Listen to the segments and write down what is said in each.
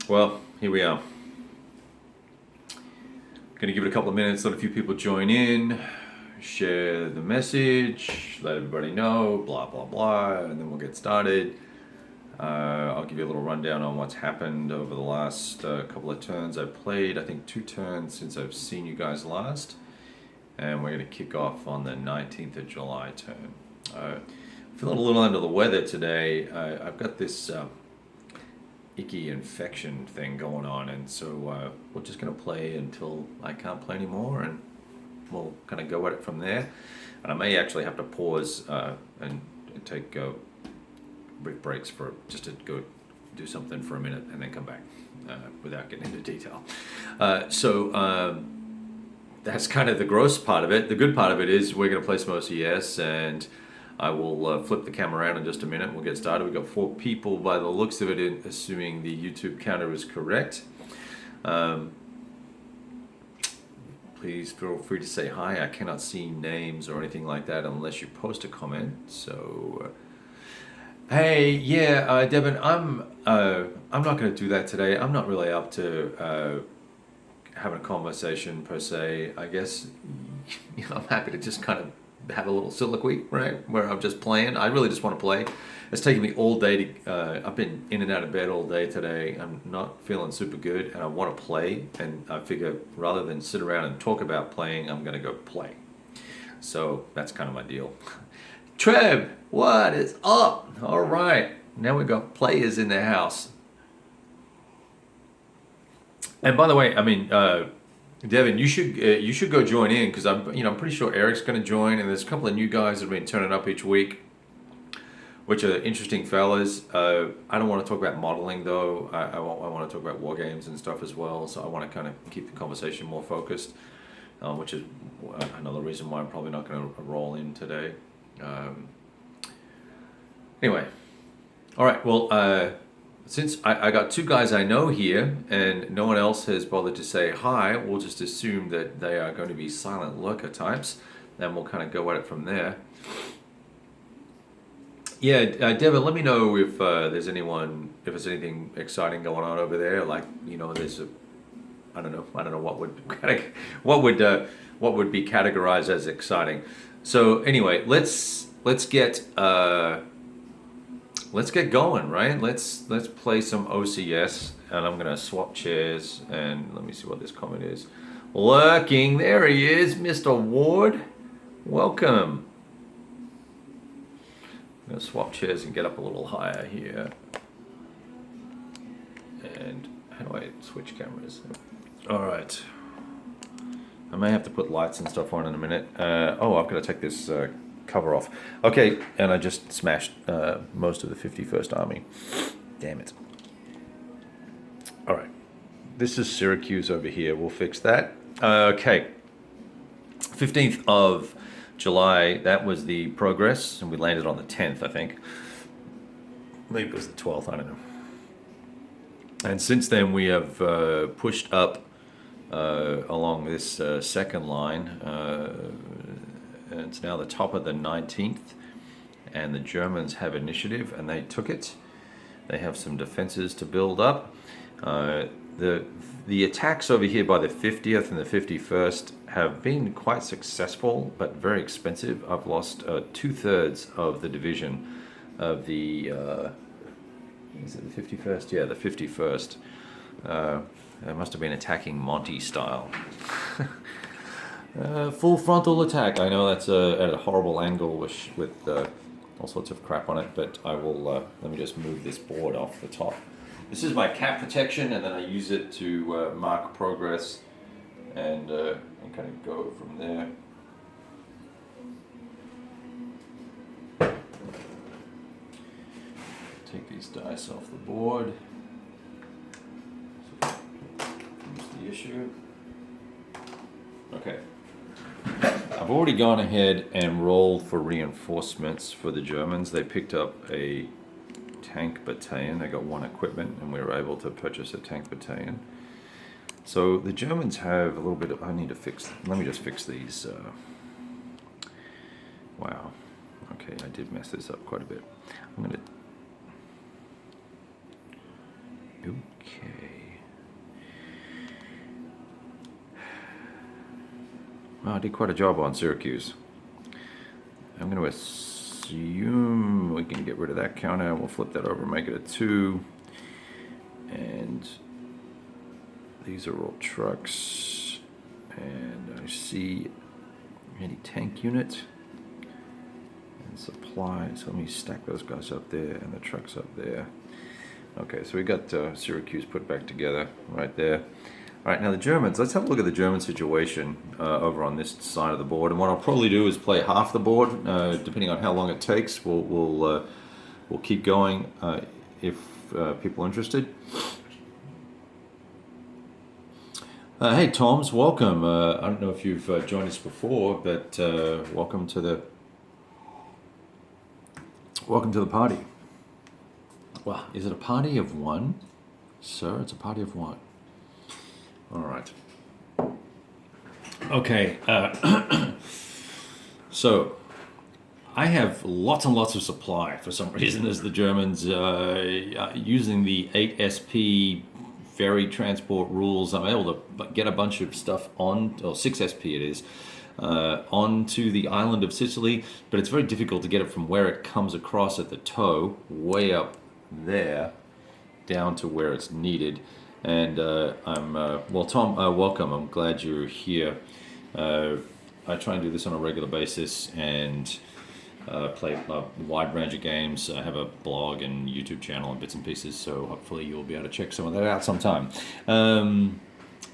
Well, here we are. Going to give it a couple of minutes, let a few people join in, share the message, let everybody know, blah, blah, blah, and then we'll get started. I'll give you a little rundown on what's happened over the last couple of turns I've played. I think 2 turns since I've seen you guys last. And we're going to kick off on the 19th of July turn. Feeling a little under the weather today. I've got this icky infection thing going on, and so we're just going to play until I can't play anymore, and we'll kind of go at it from there. And I may actually have to pause and take brief breaks for just to go do something for a minute and then come back without getting into detail. So that's kind of the gross part of it. The good part of it is we're going to play some OCS, and I will flip the camera around in just a minute. We'll get started. We've got 4 people by the looks of it, assuming the YouTube counter is correct. Please feel free to say hi. I cannot see names or anything like that unless you post a comment. So, hey, yeah, Devin, I'm not going to do that today. I'm not really up to having a conversation per se. I guess I'm happy to just kind of have a little soliloquy, right, where I'm just playing. I really just want to play. It's taken me all day to, I've been in and out of bed all day today. I'm not feeling super good, and I want to play, and I figure rather than sit around and talk about playing, I'm going to go play. So that's kind of my deal. Trev, what is up? All right, now we've got players in the house. And by the way, I mean, Devin, you should go join in, because I'm pretty sure Eric's going to join, and there's a couple of new guys that have been turning up each week, which are interesting fellas. I don't want to talk about modeling though. I want to talk about war games and stuff as well. So I want to kind of keep the conversation more focused, which is another reason why I'm probably not going to roll in today. Anyway, all right. Well. Since I got 2 guys I know here, and no one else has bothered to say hi, we'll just assume that they are going to be silent lurker types, and we'll kind of go at it from there. Yeah, Devin, let me know if there's anything exciting going on over there. Like, there's I don't know what would be categorized as exciting. So anyway, let's get going, right? Let's play some OCS, and I'm gonna swap chairs, and let me see what this comment is. Lurking, there he is, Mr. Ward. Welcome. I'm gonna swap chairs and get up a little higher here. And how do I switch cameras? All right. I may have to put lights and stuff on in a minute. I've got to take this cover off. Okay, and I just smashed most of the 51st Army. Damn it. All right. This is Syracuse over here. We'll fix that. Okay. 15th of July, that was the progress, and we landed on the 10th, I think. Maybe it was the 12th, I don't know. And since then, we have pushed up along this second line. And it's now the top of the 19th, and the Germans have initiative, and they took it. They have some defenses to build up. The attacks over here by the 50th and the 51st have been quite successful, but very expensive. I've lost 2/3 of the division of the is it the 51st? Yeah, the 51st. They must have been attacking Monty style. Full frontal attack. I know that's at a horrible angle with all sorts of crap on it, but I will, let me just move this board off the top. This is my cap protection, and then I use it to mark progress and kind of go from there. Take these dice off the board. So, here's the issue. Okay. I've already gone ahead and rolled for reinforcements for the Germans. They picked up a tank battalion. They got 1 equipment, and we were able to purchase a tank battalion. So the Germans have a little bit of, let me just fix these. Wow. Okay, I did mess this up quite a bit. Okay. Oh, I did quite a job on Syracuse. I'm going to assume we can get rid of that counter. We'll flip that over and make it a 2. And these are all trucks. And I see anti-tank unit and supply. So let me stack those guys up there and the trucks up there. Okay, so we got Syracuse put back together right there. All right, now the Germans, let's have a look at the German situation over on this side of the board. And what I'll probably do is play half the board, depending on how long it takes. We'll keep going if people are interested. Hey, Toms, welcome. I don't know if you've joined us before, but welcome to the party. Well, is it a party of one? Sir, it's a party of one. All right. Okay. So, I have lots and lots of supply for some reason as the Germans using the 8SP ferry transport rules. I'm able to get a bunch of stuff on, or 6SP it is, onto the island of Sicily, but it's very difficult to get it from where it comes across at the toe, way up there, down to where it's needed. And well, Tom, welcome. I'm glad you're here. I try and do this on a regular basis and play a wide range of games. I have a blog and YouTube channel and bits and pieces, so hopefully you'll be able to check some of that out sometime.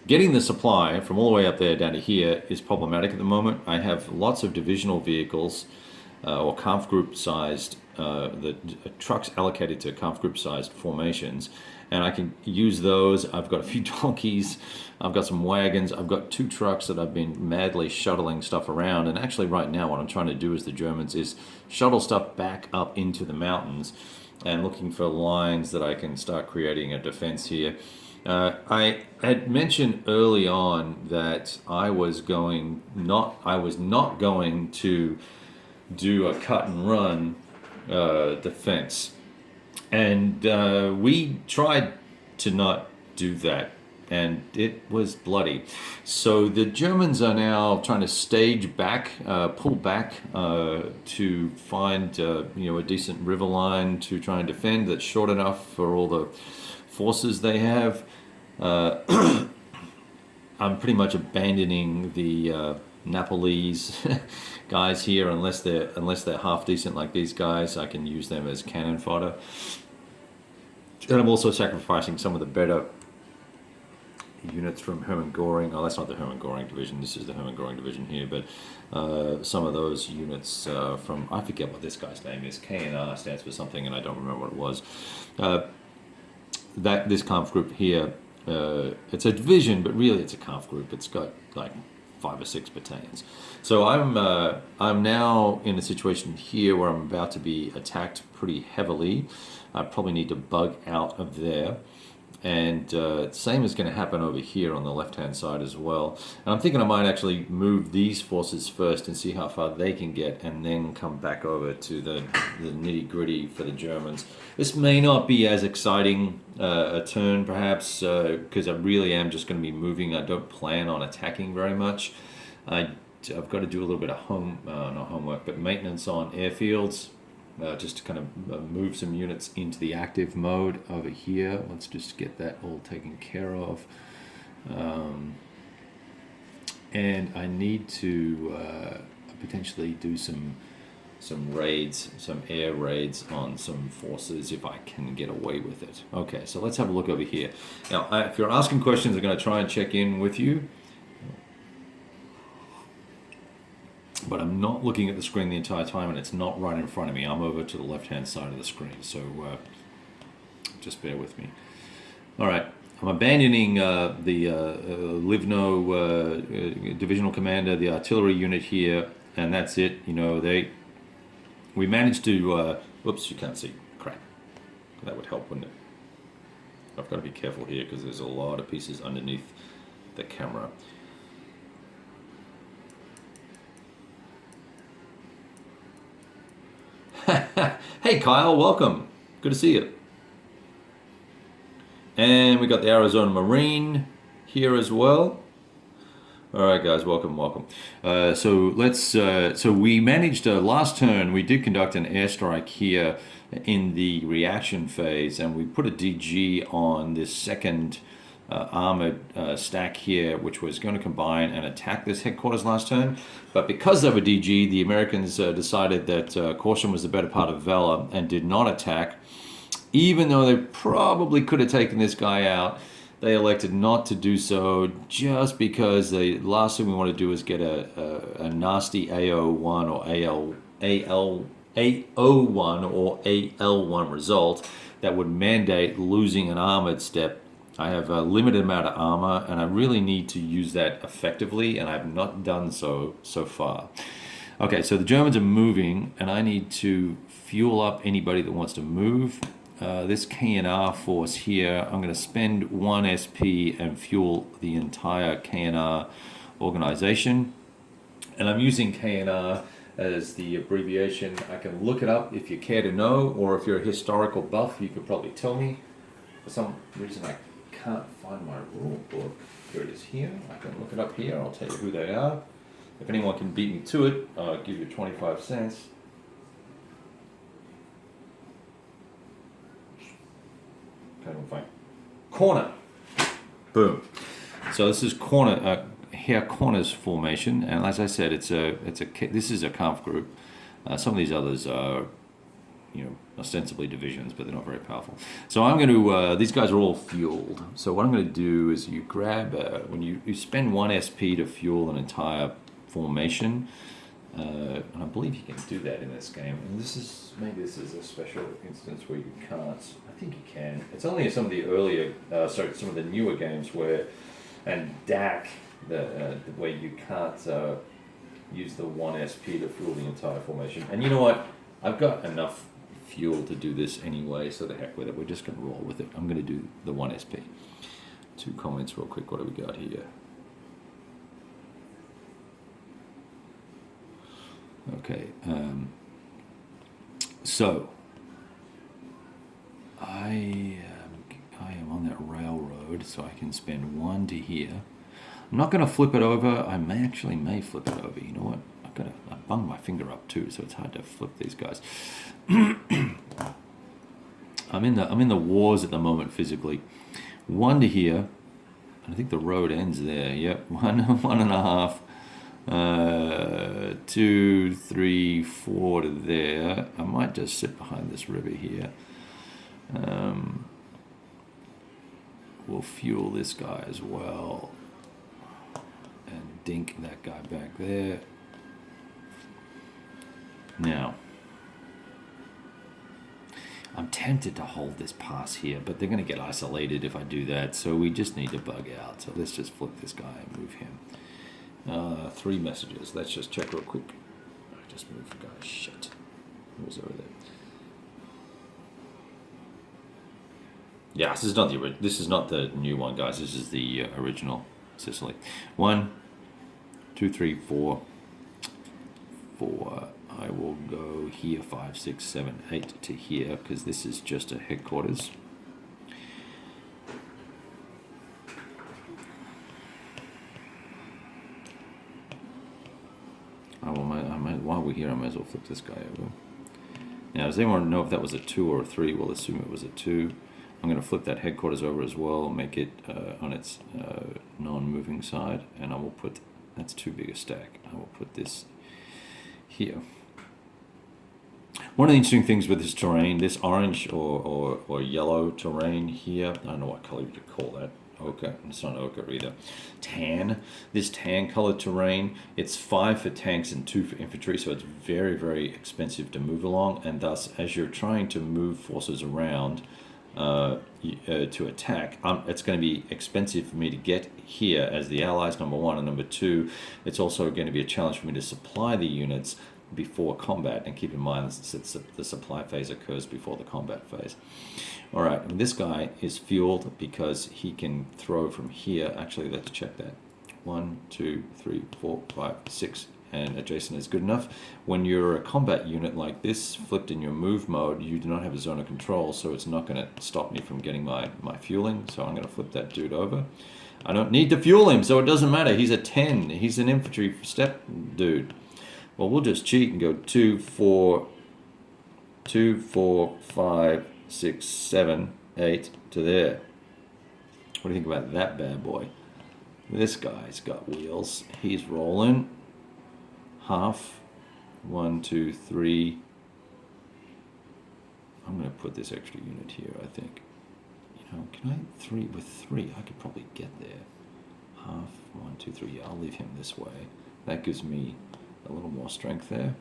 Getting the supply from all the way up there down to here is problematic at the moment. I have lots of divisional vehicles or Kampf group sized, the trucks allocated to Kampf group sized formations, and I can use those. I've got a few donkeys, I've got some wagons, I've got 2 trucks that I've been madly shuttling stuff around. And actually right now what I'm trying to do as the Germans is shuttle stuff back up into the mountains and looking for lines that I can start creating a defense here. I had mentioned early on that I was not going to do a cut and run defense. And we tried to not do that, and it was bloody. So the Germans are now trying to stage back, pull back to find a decent river line to try and defend that's short enough for all the forces they have. I'm pretty much abandoning the Nepalese guys here unless they're half decent like these guys. I can use them as cannon fodder. And I'm also sacrificing some of the better units from Hermann Göring. Oh, that's not the Hermann Göring division. This is the Hermann Göring division here. But some of those units from, I forget what this guy's name is. KNR stands for something, and I don't remember what it was. This Kampf group here, it's a division, but really it's a Kampf group. It's got like 5 or 6 battalions. So I'm now in a situation here where I'm about to be attacked pretty heavily. I probably need to bug out of there. And same is going to happen over here on the left-hand side as well. And I'm thinking I might actually move these forces first and see how far they can get, and then come back over to the nitty-gritty for the Germans. This may not be as exciting a turn, perhaps, because I really am just going to be moving. I don't plan on attacking very much. I've got to do a little bit of not homework, but maintenance on airfields. Just to kind of move some units into the active mode over here. Let's just get that all taken care of. And I need to potentially do some raids, some air raids on some forces if I can get away with it. Okay, so let's have a look over here. Now, if you're asking questions, I'm going to try and check in with you. But I'm not looking at the screen the entire time, and it's not right in front of me. I'm over to the left-hand side of the screen, so just bear with me. All right, I'm abandoning the Livno divisional commander, the artillery unit here, and that's it. We managed to. Whoops, you can't see. Crap. That would help, wouldn't it? I've got to be careful here because there's a lot of pieces underneath the camera. Hey Kyle, welcome. Good to see you. And we got the Arizona Marine here as well. All right, guys, welcome. So we managed last turn. We did conduct an airstrike here in the reaction phase, and we put a DG on this second armored stack here, which was going to combine and attack this headquarters last turn. But because they were DG, the Americans decided that caution was the better part of valor and did not attack, even though they probably could have taken this guy out. They elected not to do so just because the last thing we want to do is get a nasty AO1 or AO1 or AL1 result that would mandate losing an armored step. I have a limited amount of armor, and I really need to use that effectively, and I've not done so far. Okay, so the Germans are moving, and I need to fuel up anybody that wants to move. This KNR force here, I'm going to spend 1 SP and fuel the entire KNR organization. And I'm using KNR as the abbreviation. I can look it up if you care to know, or if you're a historical buff, you could probably tell me. For some reason, I can't find my rule book. Here it is here. I can look it up here. I'll tell you who they are. If anyone can beat me to it, I'll give you 25 cents. Okay, we'll find corner. Boom. So this is corner, here corners formation, and as I said, this is a conf group. Some of these others are, ostensibly divisions, but they're not very powerful. So I'm going to. These guys are all fueled. So what I'm going to do is you grab when you spend 1 SP to fuel an entire formation. And I believe you can do that in this game. And maybe this is a special instance where you can't. I think you can. It's only in some of the earlier, some of the newer games and DAC, where you can't use the 1 SP to fuel the entire formation. And you know what? I've got enough fuel to do this anyway, so the heck with it. We're just going to roll with it. I'm going to do the 1 SP. 2 comments real quick. What do we got here? Okay, so I am on that railroad, so I can spend 1 to here. I'm not going to flip it over. I may flip it over. You know what? I bunged my finger up too, so it's hard to flip these guys. I'm in the wars at the moment physically. 1 to here. I think the road ends there. Yep, 1.5. 2, 3, 4 to there. I might just sit behind this river here. We'll fuel this guy as well and dink that guy back there. Now, I'm tempted to hold this pass here, but they're going to get isolated if I do that, so we just need to bug out. So let's just flip this guy and move him. 3 messages. Let's just check real quick. I just moved the guy. Shit. Who was over there? Yeah, this is not the new one, guys. This is the original Sicily. 1, 2, 3, 4. 4. I will go here. 5, 6, 7, 8 to here because this is just a headquarters. While we're here, I might as well flip this guy over. Now, does anyone know if that was a 2 or a 3? We'll assume it was a 2. I'm going to flip that headquarters over as well, make it on its non-moving side, and I will put, that's too big a stack. I will put this here. One of the interesting things with this terrain, this orange or yellow terrain here, I don't know what color you could call that. Ochre. It's not ochre either. Tan. This tan colored terrain, it's 5 for tanks and 2 for infantry, so it's very, very expensive to move along, and thus as you're trying to move forces around to attack, it's going to be expensive for me to get here as the Allies, number 1, and number 2, it's also going to be a challenge for me to supply the units before combat, and keep in mind the supply phase occurs before the combat phase. All right, and this guy is fueled because he can throw from here. Actually, let's check that. 1, 2, 3, 4, 5, 6, and adjacent is good enough. When you're a combat unit like this, flipped in your move mode, you do not have a zone of control, so it's not going to stop me from getting my fueling. So I'm going to flip that dude over. I don't need to fuel him, so it doesn't matter. He's a 10. He's an infantry step dude. Well, we'll just cheat and go 2, 4, 5, 6, 7, 8 to there. What do you think about that bad boy? This guy's got wheels. He's rolling. Half. 1, 2, 3. I'm going to put this extra unit here, I think. You know, can I 3 with 3? I could probably get there. Half. 1, 2, 3. Yeah, I'll leave him this way. That gives me a little more strength there.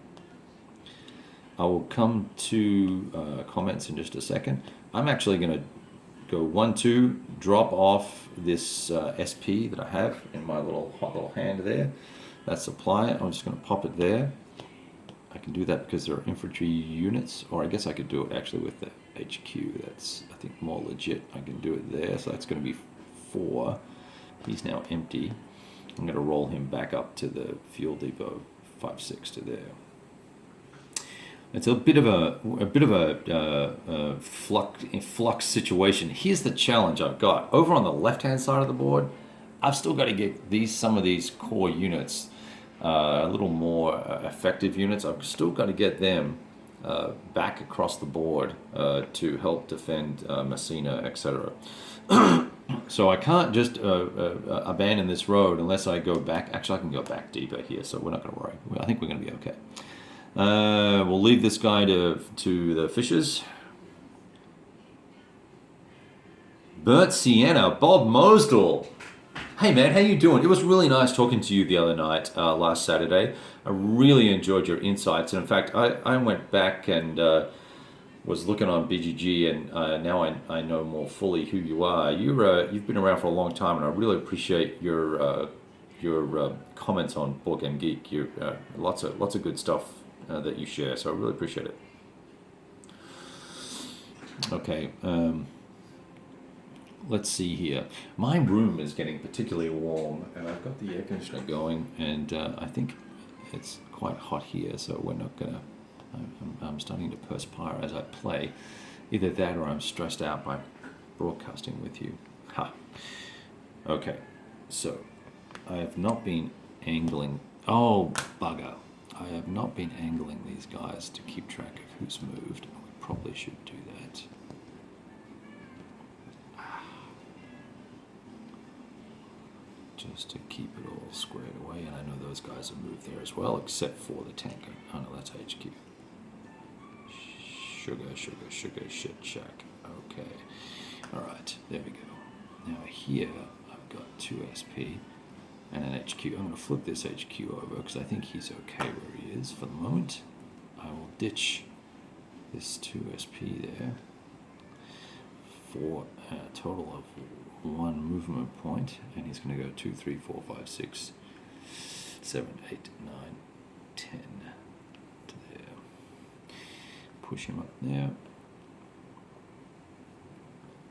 I will come to comments in just a second. I'm actually going to go 1, 2, drop off this SP that I have in my hot little hand there. That's supply. I'm just going to pop it there. I can do that because there are infantry units, or I guess I could do it actually with the HQ. That's, I think, more legit. I can do it there, so that's going to be 4. He's now empty. I'm going to roll him back up to the fuel depot, 5, 6 to there. It's a bit of a flux situation. Here's the challenge I've got. Over on the left-hand side of the board, I've still got to get some of these core units, a little more effective units. I've still got to get them back across the board to help defend Messina, etc. So I can't just abandon this road unless I go back. Actually, I can go back deeper here, so we're not going to worry. I think we're going to be okay. We'll leave this guy to the fishers. Bert Sienna, Bob Mosdell. Hey man, how you doing? It was really nice talking to you the other night, last Saturday. I really enjoyed your insights. And in fact, I went back and was looking on BGG, and now I know more fully who you are. You've been around for a long time, and I really appreciate your comments on Board Game Geek. You lots of good stuff that you share, so I really appreciate it. Okay, let's see here. My room is getting particularly warm, and I've got the air conditioner going, and I think it's quite hot here, so we're not gonna. I'm starting to perspire as I play. Either that, or I'm stressed out by broadcasting with you. Ha. Okay, so I have not been angling. Oh, bugger. I have not been angling these guys to keep track of who's moved. We probably should do that. Just to keep it all squared away, and I know those guys have moved there as well, except for the tanker. Oh no, that's HQ. Sugar, shit shack. Okay. Alright, there we go. Now here, I've got 2 SP. And an HQ. I'm going to flip this HQ over because I think he's okay where he is for the moment. I will ditch this 2 SP there for a total of 1 movement point, and he's going to go 2, 3, 4, 5, 6, 7, 8, 9, 10 to there. Push him up there.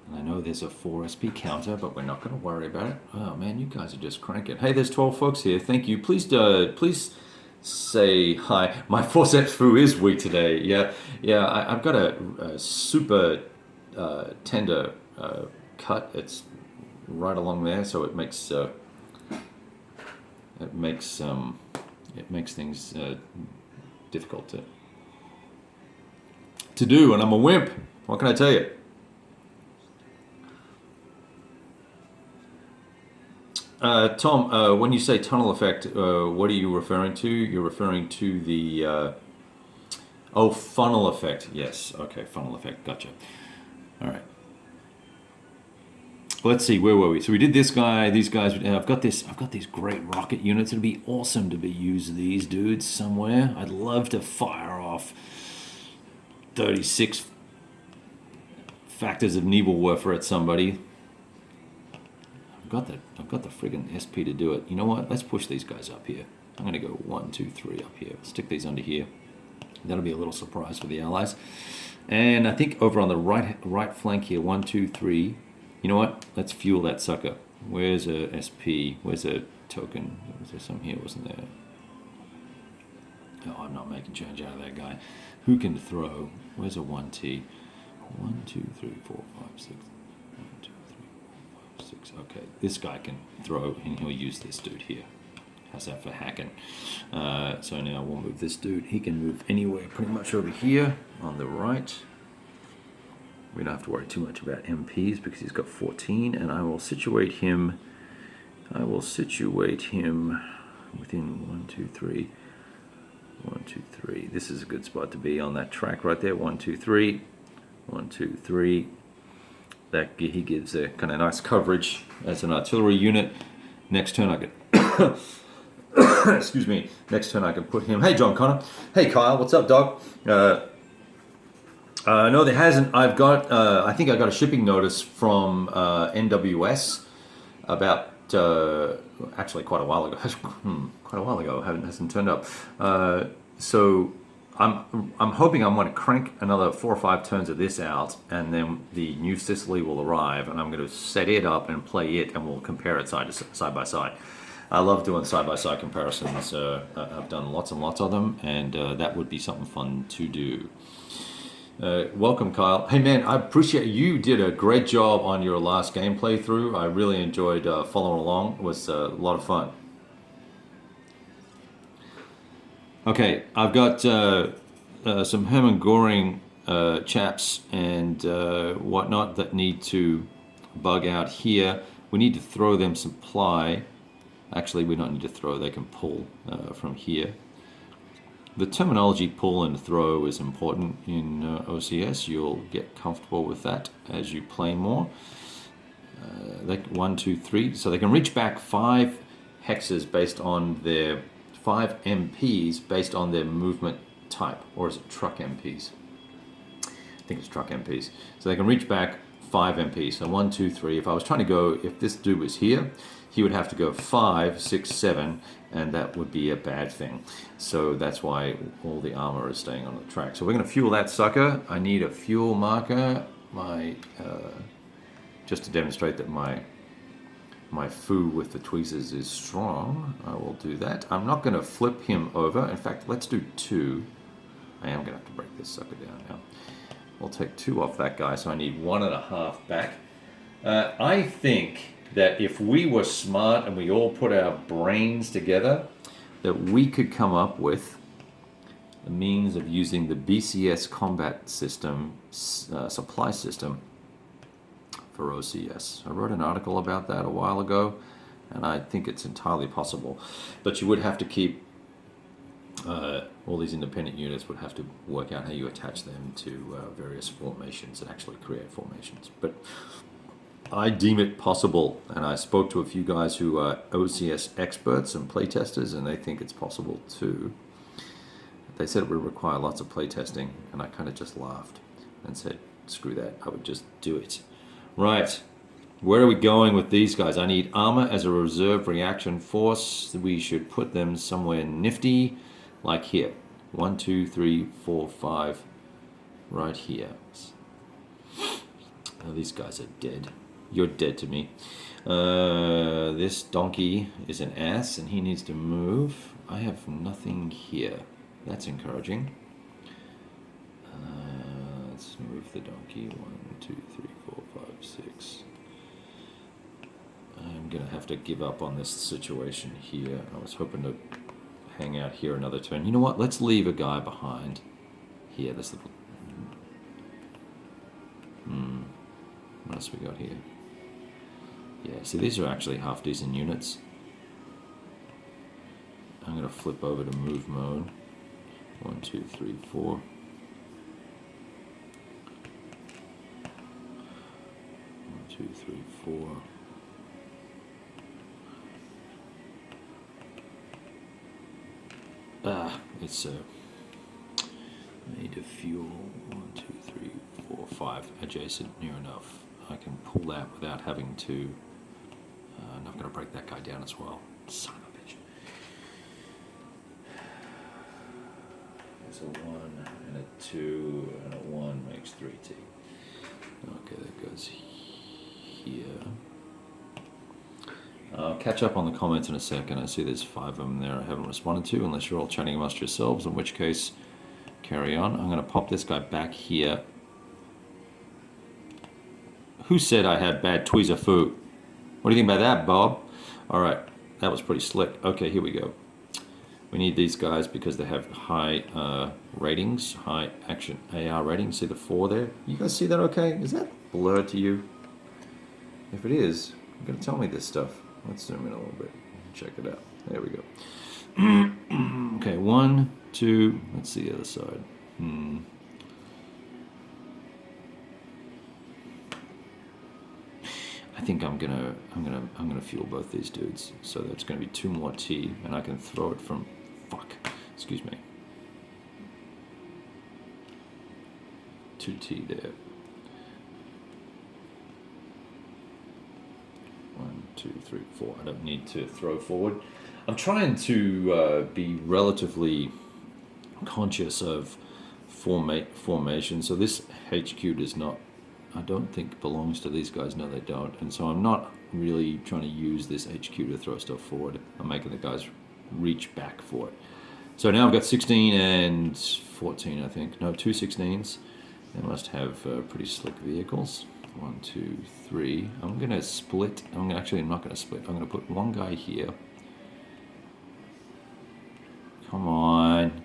And I know there's a 4 SP counter, but we're not going to worry about it. Oh man, you guys are just cranking. Hey, there's 12 folks here. Thank you. Please say hi. My forceps foo is weak today. Yeah. I've got a super tender cut. It's right along there, so it makes things difficult to do. And I'm a wimp. What can I tell you? Tom, when you say tunnel effect, what are you referring to? You're referring to the funnel effect. Yes, okay, funnel effect. Gotcha. All right. Let's see, where were we? So we did this guy, these guys. I've got these great rocket units. It'd be awesome to use these dudes somewhere. I'd love to fire off 36 factors of Nebelwerfer at somebody. I've got the friggin' SP to do it. You know what? Let's push these guys up here. I'm going to go 1, 2, 3 up here. Stick these under here. That'll be a little surprise for the allies. And I think over on the right flank here, 1, 2, 3. You know what? Let's fuel that sucker. Where's a SP? Where's a token? Was there some here? Wasn't there? Oh, I'm not making change out of that guy. Who can throw? Where's a 1T? 1, 2, 3, 4, 5, 6. 1, 2, 3, 4, 5, 6. Okay, this guy can throw, and he'll use this dude here. How's that for hacking? So now we'll move this dude. He can move anywhere pretty much over here on the right. We don't have to worry too much about MPs because he's got 14, and I will situate him. Within 1, 2, 3. 1, 2, 3. This is a good spot to be on that track right there. 1, 2, 3. 1, 2, 3. That he gives a kind of nice coverage as an artillery unit. Next turn I could excuse me. Next turn I can put him. Hey John Connor. Hey Kyle. What's up, dog? No, there hasn't. I've got. I think I got a shipping notice from NWS about. Actually, quite a while ago. Hasn't turned up. So I'm hoping I'm going to crank another 4 or 5 turns of this out, and then the new Sicily will arrive, and I'm going to set it up and play it, and we'll compare it side by side. I love doing side-by-side comparisons. I've done lots and lots of them, and that would be something fun to do. Welcome, Kyle. Hey, man, I appreciate you did a great job on your last game playthrough. I really enjoyed following along. It was a lot of fun. Okay, I've got some Hermann Göring chaps and whatnot that need to bug out here. We need to throw them supply. Actually, we don't need to throw, they can pull from here. The terminology pull and throw is important in OCS. You'll get comfortable with that as you play more. 1, 2, 3. So they can reach back 5 hexes based on their 5 MPs based on their movement type. Or is it truck MPs? I think it's truck MPs. So they can reach back 5 MPs. So 1, 2, 3. If I was trying to go, if this dude was here, he would have to go 5, 6, 7, and that would be a bad thing. So that's why all the armor is staying on the track. So we're going to fuel that sucker. I need a fuel marker, just to demonstrate that my foo with the tweezers is strong. I will do that. I'm not going to flip him over. In fact, let's do 2. I am going to have to break this sucker down now. We'll take 2 off that guy, so I need 1.5 back. I think that if we were smart and we all put our brains together, that we could come up with the means of using the BCS combat system, supply system for OCS. I wrote an article about that a while ago, and I think it's entirely possible. But you would have to keep, all these independent units would have to work out how you attach them to various formations and actually create formations. But I deem it possible, and I spoke to a few guys who are OCS experts and playtesters, and they think it's possible too. They said it would require lots of playtesting, and I kind of just laughed and said, screw that, I would just do it. Right, where are we going with these guys? I need armor as a reserve reaction force. We should put them somewhere nifty, like here. 1, 2, 3, 4, 5, right here. Now these guys are dead. You're dead to me. This donkey is an ass and he needs to move. I have nothing here. That's encouraging. Let's move the donkey. 1, 2, 3, 4, 5, 6. I'm gonna have to give up on this situation here. I was hoping to hang out here another turn. You know what? Let's leave a guy behind here. This little. What else we got here? Yeah, see, these are actually half decent units. I'm going to flip over to move mode. 1, 2, 3, 4. 1, 2, 3, 4. It's need to fuel. 1, 2, 3, 4, 5 adjacent, near enough. I can pull that without having to. I'm not going to break that guy down as well. Son of a bitch. There's a 1 and a 2 and a 1 makes 3T. Okay, that goes here. I'll catch up on the comments in a second. I see there's 5 of them there I haven't responded to, unless you're all chatting amongst yourselves, in which case, carry on. I'm going to pop this guy back here. Who said I had bad tweezer food? What do you think about that, Bob? All right, that was pretty slick. Okay, here we go. We need these guys because they have high ratings, high action AR ratings. See the 4 there? You guys see that okay? Is that blurred to you? If it is, you're going to tell me this stuff. Let's zoom in a little bit. Check it out. There we go. Okay, 1, 2. Let's see the other side. I think I'm gonna fuel both these dudes. So that's gonna be 2 more T, and I can throw it from. Fuck. Excuse me. 2 T there. 1, 2, 3, 4. I don't need to throw forward. I'm trying to be relatively conscious of formation. So this HQ does not, I don't think, belongs to these guys. No, they don't. And so I'm not really trying to use this HQ to throw stuff forward. I'm making the guys reach back for it. So now I've got 16 and 14, I think. No, 2 16s. They must have pretty slick vehicles. 1, 2, 3. I'm going to split. I'm not going to split. I'm going to put one guy here. Come on.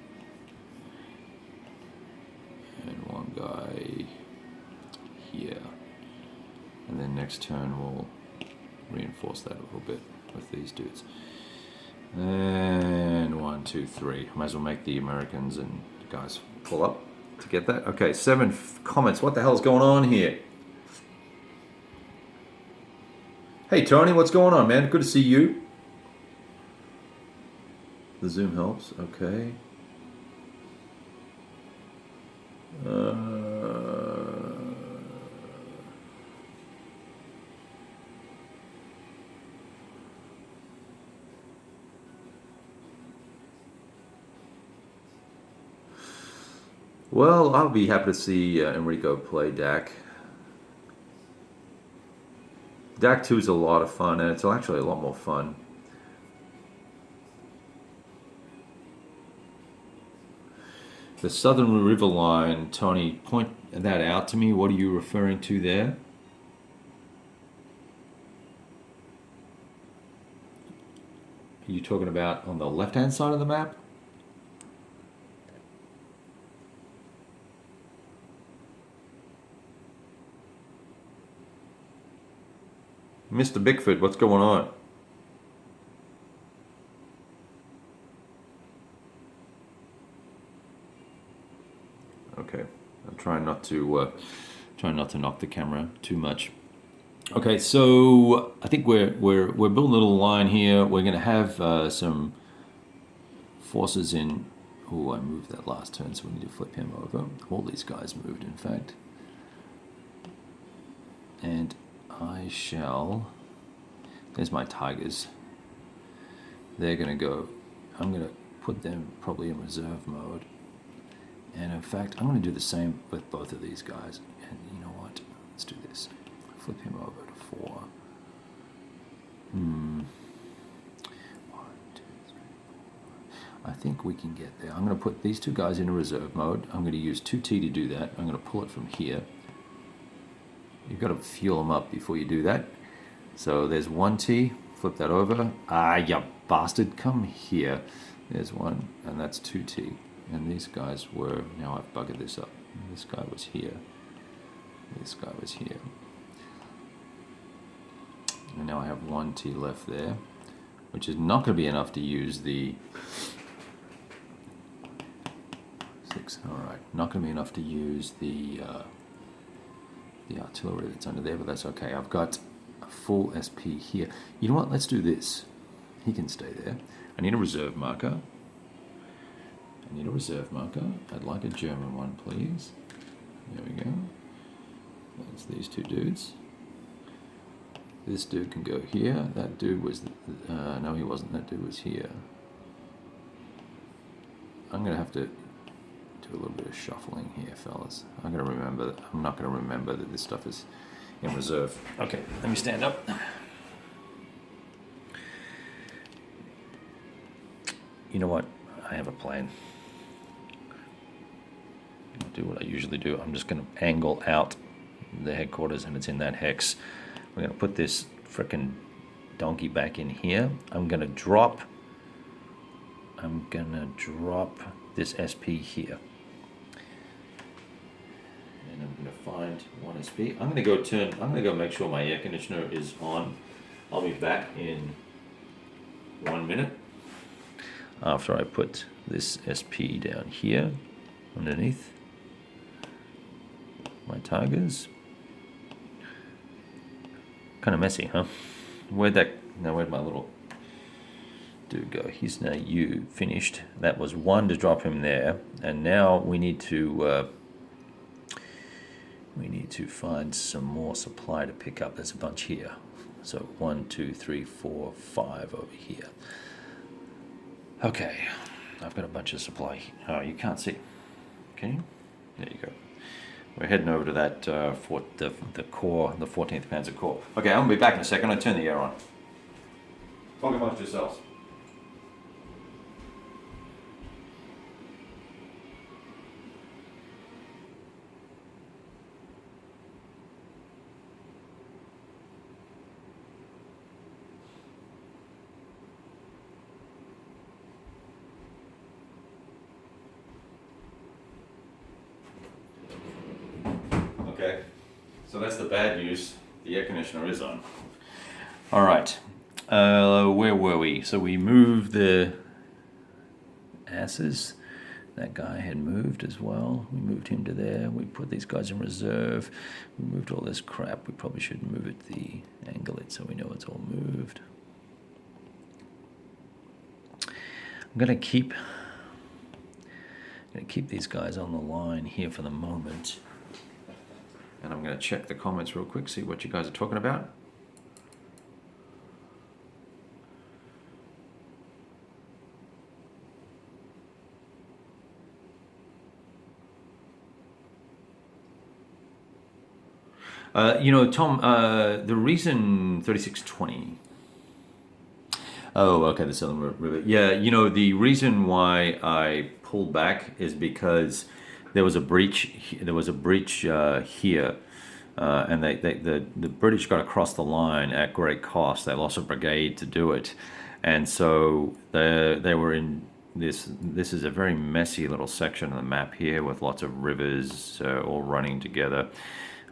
And one guy here. And then next turn we'll reinforce that a little bit with these dudes. And 1, 2, 3. Might as well make the Americans and guys pull up to get that. Okay, 7 comments. What the hell's going on here? Hey Tony, what's going on, man? Good to see you. The zoom helps. Okay. Well, I'll be happy to see Enrico play Dak. Dak 2 is a lot of fun, and it's actually a lot more fun. The Southern River Line, Tony, point that out to me. What are you referring to there? Are you talking about on the left-hand side of the map? Mr. Bigfoot, what's going on? Okay, I'm trying not to knock the camera too much. Okay, so I think we're building a little line here. We're going to have some forces in. Oh, I moved that last turn, so we need to flip him over. All these guys moved, in fact. And I shall. There's my tigers. They're going to go. I'm going to put them probably in reserve mode. And in fact, I'm going to do the same with both of these guys. And you know what? Let's do this. Flip him over to 4. 1, 2, 3, 4. I think we can get there. I'm going to put these 2 guys in reserve mode. I'm going to use 2T to do that. I'm going to pull it from here. You've got to fuel them up before you do that. So there's 1T. Flip that over. Ah, you bastard. Come here. There's 1. And that's 2T. And these guys were... Now I've buggered this up. This guy was here. This guy was here. And now I have 1T left there. Which is not going to be enough to use the... 6. Alright. Not going to be enough to use the artillery that's under there, but that's okay. I've got a full SP here. You know what? Let's do this. He can stay there. I need a reserve marker. I'd like a German one, please. There we go. That's these 2 dudes. This dude can go here. That dude was... no, he wasn't. That dude was here. I'm going to have to do a little bit of shuffling here, fellas. I'm not going to remember that this stuff is in reserve. Okay, let me stand up. you know what? I have a plan. I'll do what I usually do. I'm just going to angle out the headquarters, and it's in that hex. We're going to put this frickin' donkey back in here. I'm going to drop this SP here. And I'm going to find one SP. I'm going to go make sure my air conditioner is on. I'll be back in 1 minute after I put this SP down here underneath my tigers. Kind of messy, huh? Where'd my little dude go? He's now finished. That was one to drop him there, and now we need to find some more supply to pick up. There's a bunch here. So 1, 2, 3, 4, 5 over here. Okay, I've got a bunch of supply. Oh, you can't see. Can you? There you go. We're heading over to that the 14th Panzer Corps. Okay, I'm gonna be back in a second. I turn the air on. Talk amongst yourselves. Okay, so that's the bad news. The air conditioner is on. All right, where were we? So we moved the asses. That guy had moved as well. We moved him to there. We put these guys in reserve. We moved all this crap. We probably should move it, angle it so we know it's all moved. I'm gonna keep these guys on the line here for the moment. And I'm going to check the comments real quick, see what you guys are talking about. Tom, the reason 3620. Oh, okay, the Southern River. Yeah, the reason why I pulled back is because there was a breach. There was a breach here, and the British got across the line at great cost. They lost a brigade to do it, and so they were in this. This is a very messy little section of the map here with lots of rivers all running together.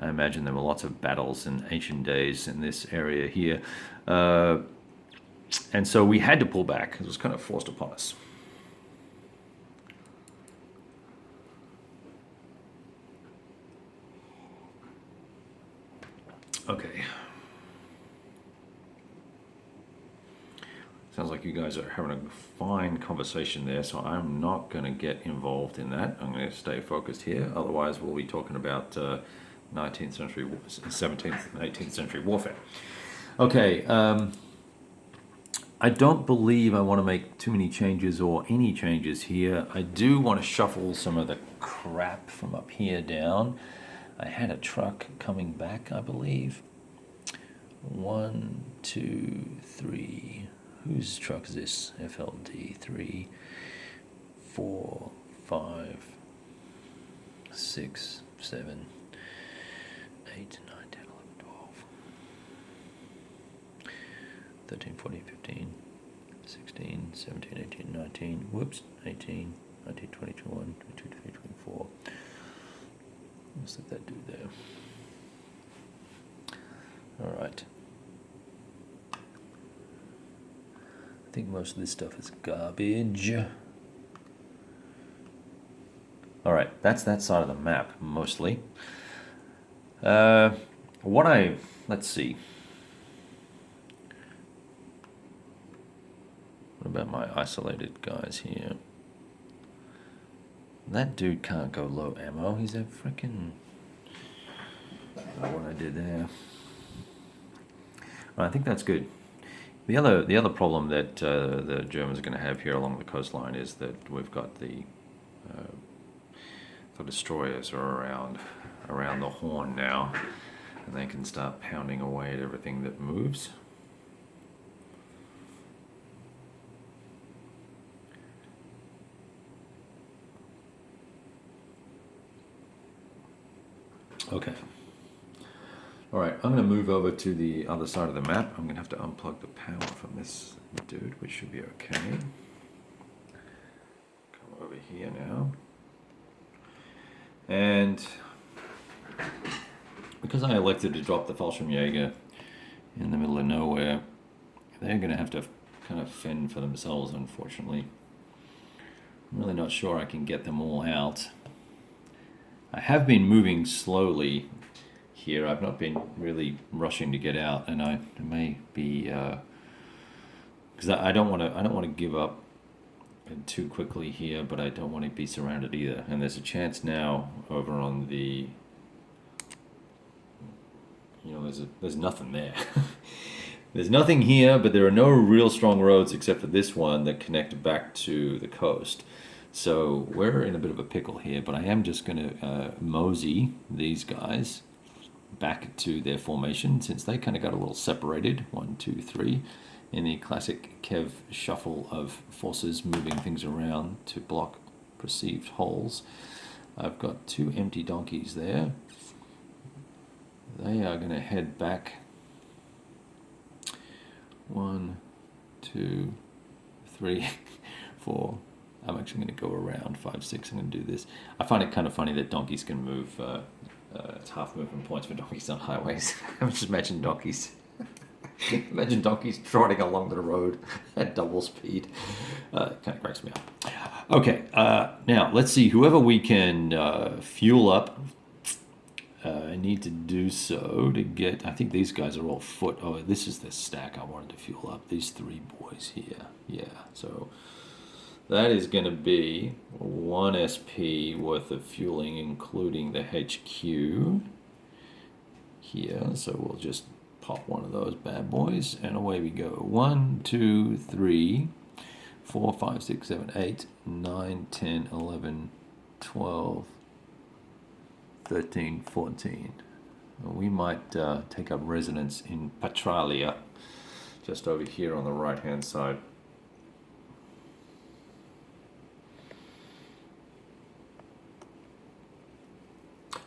I imagine there were lots of battles in ancient days in this area here, and so we had to pull back. It was kind of forced upon us. Okay. Sounds like you guys are having a fine conversation there, so I'm not going to get involved in that. I'm going to stay focused here. Otherwise, we'll be talking about 19th century, 17th and 18th century warfare. Okay. I don't believe I want to make too many changes or any changes here. I do want to shuffle some of the crap from up here down. I had a truck coming back, I believe. 1, 2, 3. Whose truck is this? FLD 3, 4, 5, 6, 7, 8, 9, 10, 11, 12, 13, 14, 15, 16, 17, 18, 19. Whoops, 18, 19, 20, 21, 22, 23, 24. Let's let that do there. All right. I think most of this stuff is garbage. All right, that's that side of the map mostly. Let's see. What about my isolated guys here? That dude can't go low ammo. He's a freaking. What I did there. I think that's good. The other problem that the Germans are going to have here along the coastline is that we've got the destroyers are around the Horn now, and they can start pounding away at everything that moves. Okay. All right, I'm going to move over to the other side of the map. I'm going to have to unplug the power from this dude, which should be okay. Come over here now. And because I elected to drop the Fallschirmjäger in the middle of nowhere, they're going to have to kind of fend for themselves, unfortunately. I'm really not sure I can get them all out. I have been moving slowly here. I've not been really rushing to get out, and I may be because I don't want to give up too quickly here, but I don't want to be surrounded either. And there's a chance now over on the, there's nothing there. There's nothing here, but there are no real strong roads except for this one that connect back to the coast. So we're in a bit of a pickle here, but I am just going to mosey these guys back to their formation, since they kind of got a little separated, 1, 2, 3, in the classic Kev shuffle of forces moving things around to block perceived holes. I've got 2 empty donkeys there. They are going to head back 1, 2, 3, 4. I'm actually going to go around 5, 6. I'm going to do this. I find it kind of funny that donkeys can move. It's half movement points for donkeys on highways. I just imagine donkeys. Imagine donkeys trotting along the road at double speed. It kind of cracks me up. Okay, now let's see. Whoever we can fuel up, I need to do so to get. I think these guys are all foot. Oh, this is the stack I wanted to fuel up. These 3 boys here. Yeah, so that is going to be 1 SP worth of fueling, including the HQ here. So we'll just pop one of those bad boys, and away we go. 1, 2, 3, 4, 5, 6, 7, 8, 9, 10, 11, 12, 13, 14. We might take up residence in Petralia, just over here on the right-hand side.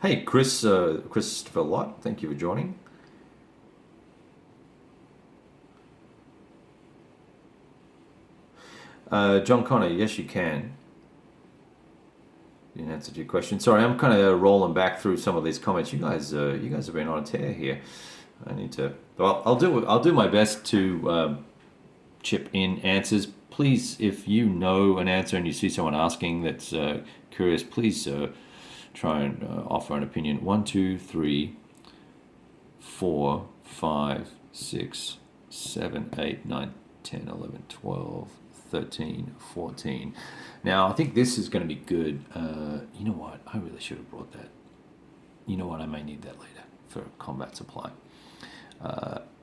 Hey, Christopher Lott, thank you for joining. John Connor, yes, you can. In answer to your question, sorry, I'm kind of rolling back through some of these comments. You guys have been on a tear here. I need to. Well, I'll do my best to chip in answers. Please, if you know an answer and you see someone asking that's curious, please try and offer an opinion. 1, 2, 3, 4, 5, 6, 7, 8, 9, 10, 11, 12, 13, 14. Now, I think this is going to be good. You know what? I really should have brought that. You know what? I may need that later for combat supply.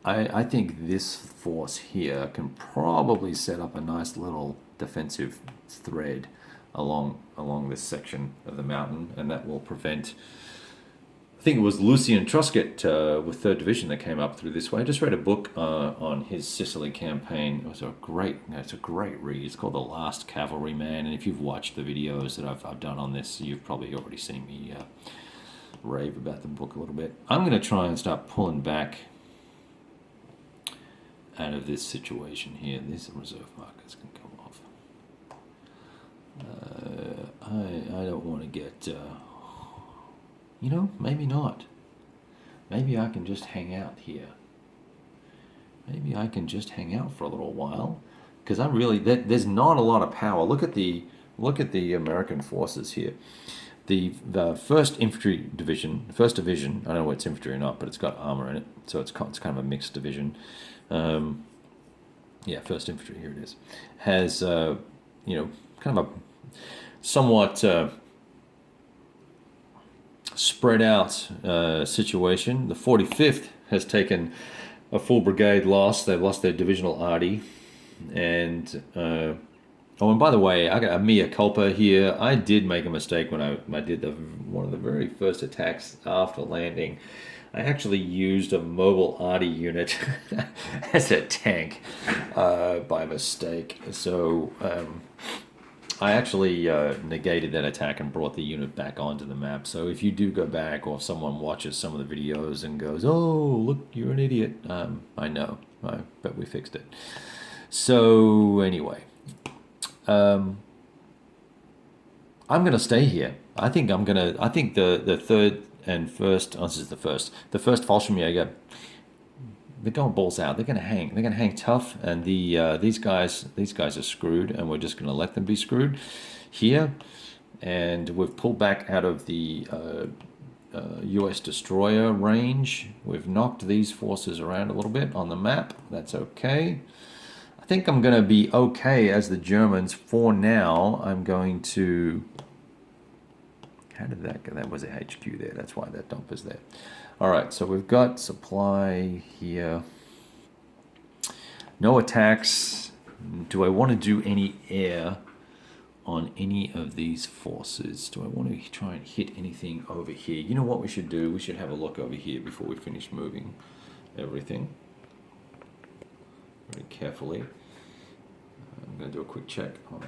I think this force here can probably set up a nice little defensive thread along this section of the mountain, and that will prevent. I think it was Lucian Truscott with 3rd Division that came up through this way. I just read a book on his Sicily campaign. It was it's a great read. It's called The Last Cavalryman, and if you've watched the videos that I've done on this, you've probably already seen me rave about the book a little bit. I'm going to try and start pulling back out of this situation here. These reserve markers can come off. I don't want to get. Maybe not. Maybe I can just hang out here. Maybe I can just hang out for a little while, because there's not a lot of power. Look at the American forces here. The 1st Division. I don't know whether it's infantry or not, but it's got armor in it, so it's kind of a mixed division. 1st Infantry, here it is, has kind of a somewhat spread out situation. The 45th has taken a full brigade loss. They've lost their divisional arty, and and by the way, I got a mea culpa here. I did make a mistake when I did one of the very first attacks after landing. I actually used a mobile arty unit as a tank by mistake. So I actually negated that attack and brought the unit back onto the map. So if you do go back, or if someone watches some of the videos and goes, "Oh, look, you're an idiot," I know, but we fixed it. So anyway, I'm gonna stay here. I think the third and first. Oh, this is the first. The first Fallschirmjäger. They're going balls out. They're gonna hang. They're gonna hang tough, and these guys are screwed, and we're just gonna let them be screwed here. And we've pulled back out of the U.S. destroyer range. We've knocked these forces around a little bit on the map. That's okay. I think I'm gonna be okay as the Germans for now. I'm going to. How did that go? That was a HQ there. That's why that dump is there. All right, so we've got supply here. No attacks. Do I want to do any air on any of these forces? Do I want to try and hit anything over here? You know what we should do? We should have a look over here before we finish moving everything. Very carefully. I'm going to do a quick check on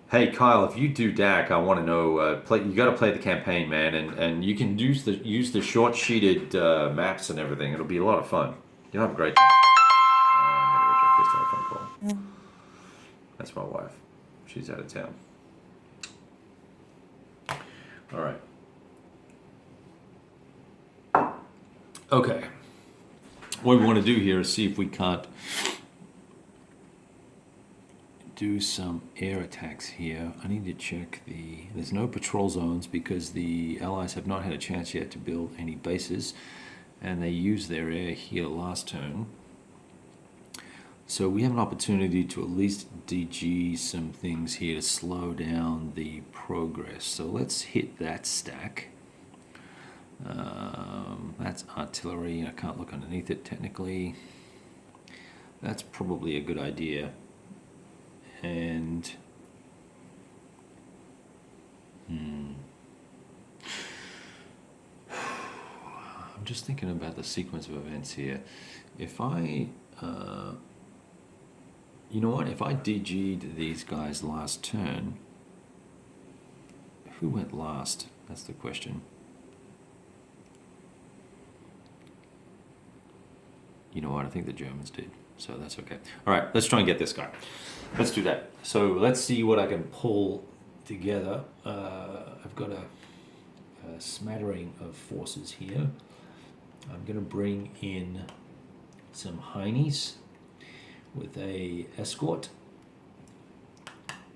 Hey Kyle, if you do DAC, I want to know. You got to play the campaign, man, and you can use the short sheeted maps and everything. It'll be a lot of fun. You'll have a great time. I'm gonna reject this telephone call. That's my wife. She's out of town. All right. Okay. What we want to do here is see if we can't do some air attacks here. I need to check there's no patrol zones because the Allies have not had a chance yet to build any bases, and they used their air here last turn. So we have an opportunity to at least DG some things here to slow down the progress. So let's hit that stack. That's artillery. I can't look underneath it technically. That's probably a good idea. And I'm just thinking about the sequence of events here. If I, you know what? If I DG'd these guys last turn, who went last? That's the question. You know what? I think the Germans did, so that's okay. All right, let's try and get this guy. Let's do that. So let's see what I can pull together. I've got a smattering of forces here. I'm going to bring in some Heinies with a escort.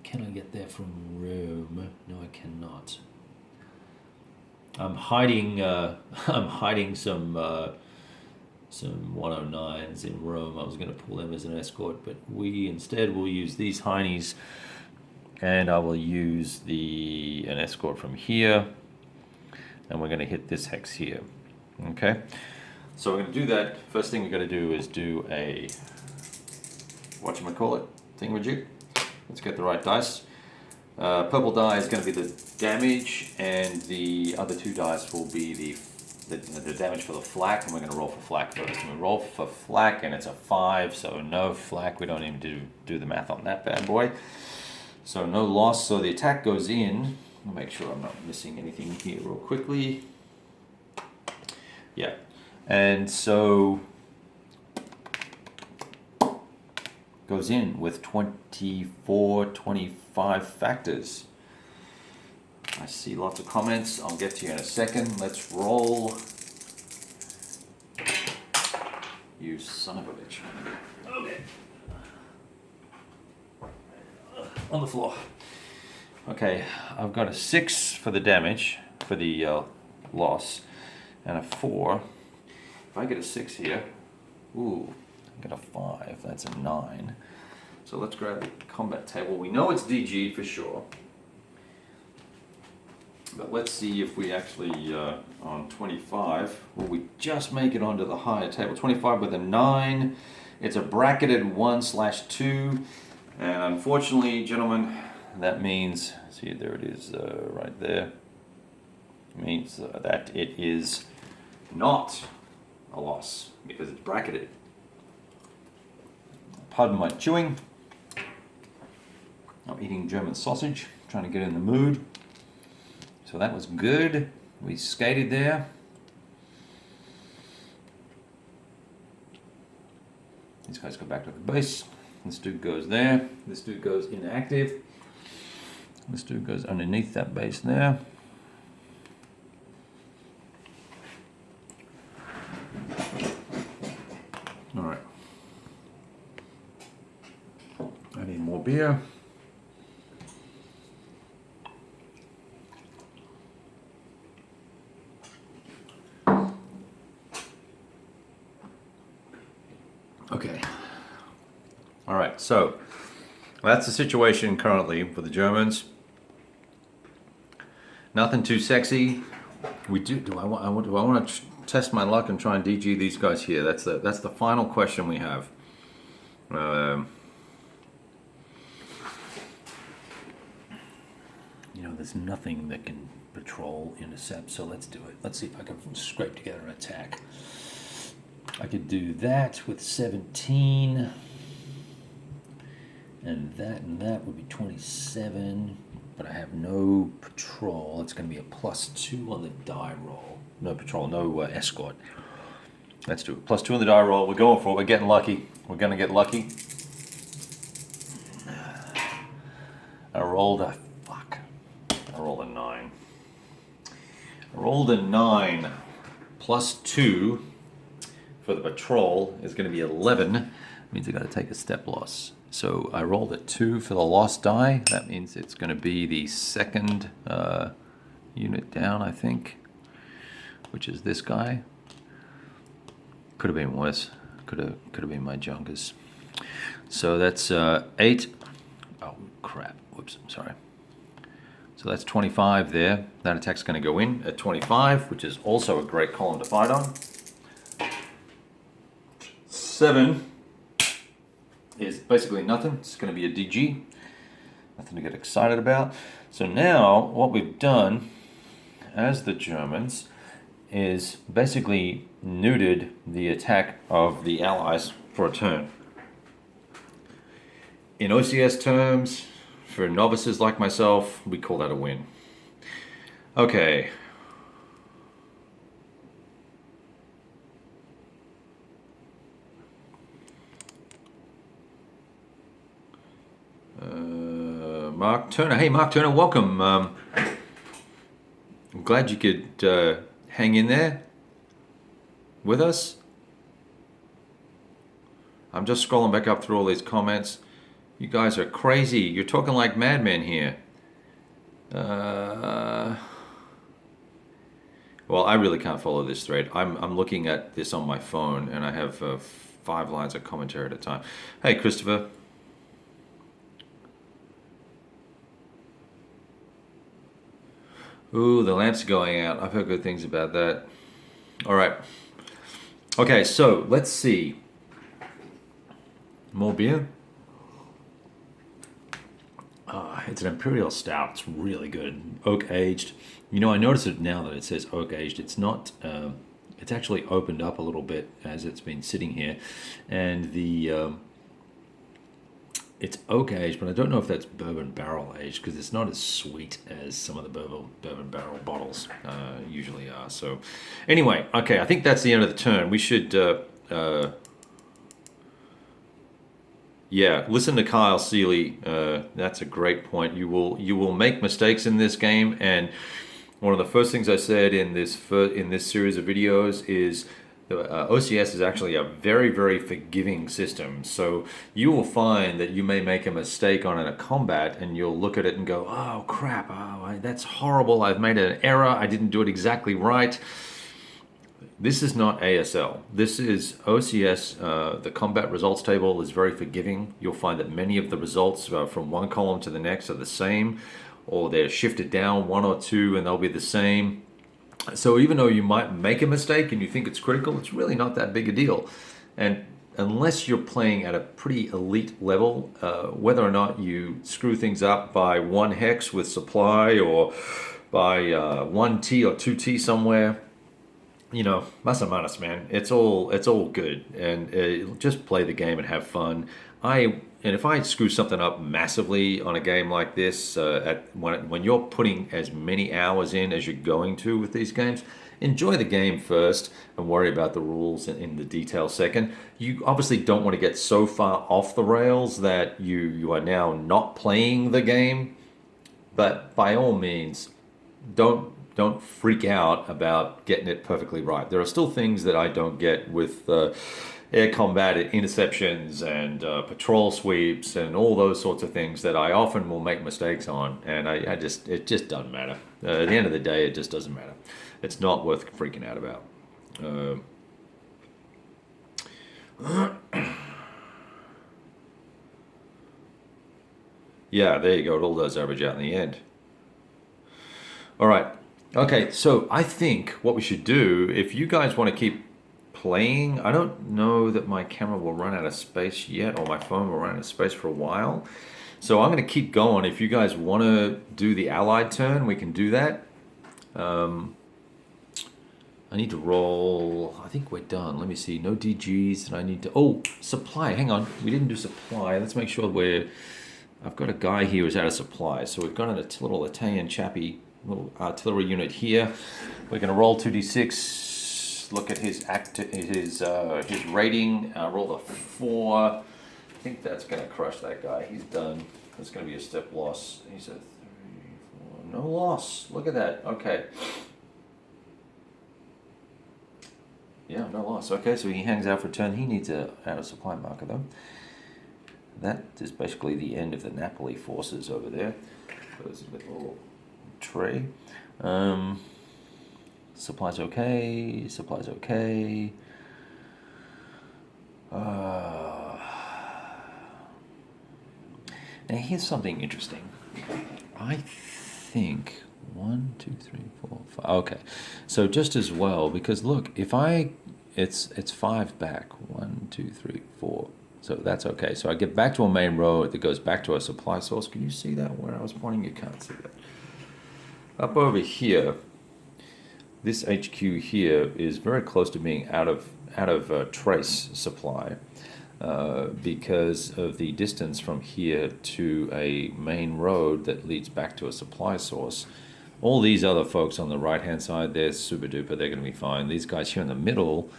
Can I get there from Rome? No, I cannot. I'm hiding. I'm hiding some 109s in Rome. I was going to pull them as an escort, but we instead will use these Heinies, and I will use an escort from here, and we're going to hit this hex here. Okay, so we're going to do that. First thing we're going to do is do a whatchamacallit thingamajig. Let's get the right dice. Purple die is going to be the damage, and the other two dice will be the damage for the flak, and we're going to roll for flak first. And we roll for flak, and it's a 5, so no flak. We don't even do the math on that bad boy. So no loss. So the attack goes in. I'll make sure I'm not missing anything here real quickly. Yeah, and so goes in with 24, 25 factors. I see lots of comments. I'll get to you in a second. Let's roll. You son of a bitch. Okay. On the floor. Okay, I've got a 6 for the damage, for the loss, and a 4. If I get a 6 here, ooh, I get a 5. That's a 9. So let's grab the combat table. We know it's DG for sure. But let's see if we actually, on 25, will we just make it onto the higher table. 25 with a 9. It's a bracketed 1/2. And unfortunately, gentlemen, that means, see, there it is right there. It means that it is not a loss because it's bracketed. Pardon my chewing. I'm eating German sausage, trying to get in the mood. So that was good. We skated there. These guys go back to the base. This dude goes there. This dude goes inactive. This dude goes underneath that base there. All right. I need more beer. Okay. All right, so that's the situation currently for the Germans. Nothing too sexy. Do I want to test my luck and try and DG these guys here? That's the final question we have. There's nothing that can patrol intercept, so let's do it. Let's see if I can scrape together an attack. I could do that with 17, and that would be 27, but I have no patrol. It's going to be a +2 on the die roll. No patrol, no escort. Let's do it. +2 on the die roll. We're going for it. We're getting lucky. We're going to get lucky. I rolled a 9. I rolled a 9 +2 for the patrol is going to be 11. That means I got to take a step loss. So I rolled a 2 for the lost die. That means it's going to be the second unit down, I think, which is this guy. Could have been worse. Could have been my junkers. So that's 8. Oh crap! Whoops. Sorry. So that's 25 there. That attack's going to go in at 25, which is also a great column to fight on. 7 is basically nothing. It's going to be a DG. Nothing to get excited about. So now what we've done as the Germans is basically neutered the attack of the Allies for a turn. In OCS terms, for novices like myself, we call that a win. Okay. Mark Turner. Hey, Mark Turner, welcome. I'm glad you could hang in there with us. I'm just scrolling back up through all these comments. You guys are crazy. You're talking like madmen here. Well, I really can't follow this thread. I'm looking at this on my phone, and I have 5 lines of commentary at a time. Hey, Christopher. Ooh, the lamp's going out. I've heard good things about that. All right. Okay, so let's see. More beer? It's an Imperial Stout. It's really good. Oak aged. I notice it now that it says oak aged. It's not. It's actually opened up a little bit as it's been sitting here, and it's oak aged, but I don't know if that's bourbon barrel aged because it's not as sweet as some of the bourbon barrel bottles usually are. So, anyway, okay, I think that's the end of the turn. We should. Yeah, listen to Kyle Seeley. That's a great point. You will make mistakes in this game, and one of the first things I said in this series of videos is OCS is actually a very, very forgiving system. So you will find that you may make a mistake on a combat, and you'll look at it and go, "Oh crap! That's horrible. I've made an error. I didn't do it exactly right." This is not ASL. This is OCS. The combat results table is very forgiving. You'll find that many of the results from one column to the next are the same, or they're shifted down 1 or 2 and they'll be the same. So even though you might make a mistake and you think it's critical, it's really not that big a deal. And unless you're playing at a pretty elite level, whether or not you screw things up by one hex with supply or by 1T or 2T somewhere, más o menos, man. It's all good, and just play the game and have fun. And if I screw something up massively on a game like this, when you're putting as many hours in as you're going to with these games, enjoy the game first and worry about the rules in the detail second. You obviously don't want to get so far off the rails that you are now not playing the game, but by all means, don't freak out about getting it perfectly right. There are still things that I don't get with air combat interceptions and patrol sweeps and all those sorts of things that I often will make mistakes on, and it just doesn't matter. At the end of the day, it just doesn't matter. It's not worth freaking out about. Yeah, there you go. It all does average out in the end. All right. Okay, so I think what we should do, if you guys want to keep playing, I don't know that my camera will run out of space yet, or my phone will run out of space for a while. So I'm going to keep going. If you guys want to do the allied turn, we can do that. I need to roll. I think we're done. Let me see. No DGs. And I need to. Oh, supply. Hang on. We didn't do supply. Let's make sure I've got a guy here who's out of supply. So we've got a little Italian chappy, little artillery unit here. We're going to roll 2d6. Look at his rating. Roll a 4. I think that's going to crush that guy. He's done. That's going to be a step loss. He's a 3, 4. No loss. Look at that. Okay. Yeah, no loss. Okay, so he hangs out for a turn. He needs a out of supply marker though. That is basically the end of the Napoli forces over there. Goes with a little tray. Supplies okay. Supplies okay. Now here's something interesting. I think 1, 2, 3, 4, 5. Okay, so just as well, because look, if it's 5 back. 1, 2, 3, 4. So that's okay. So I get back to a main road that goes back to a supply source. Can you see that where I was pointing? You can't see that. Up over here, this HQ here is very close to being out of trace supply. Because of the distance from here to a main road that leads back to a supply source. All these other folks on the right hand side, they're super duper, they're going to be fine. These guys here in the middle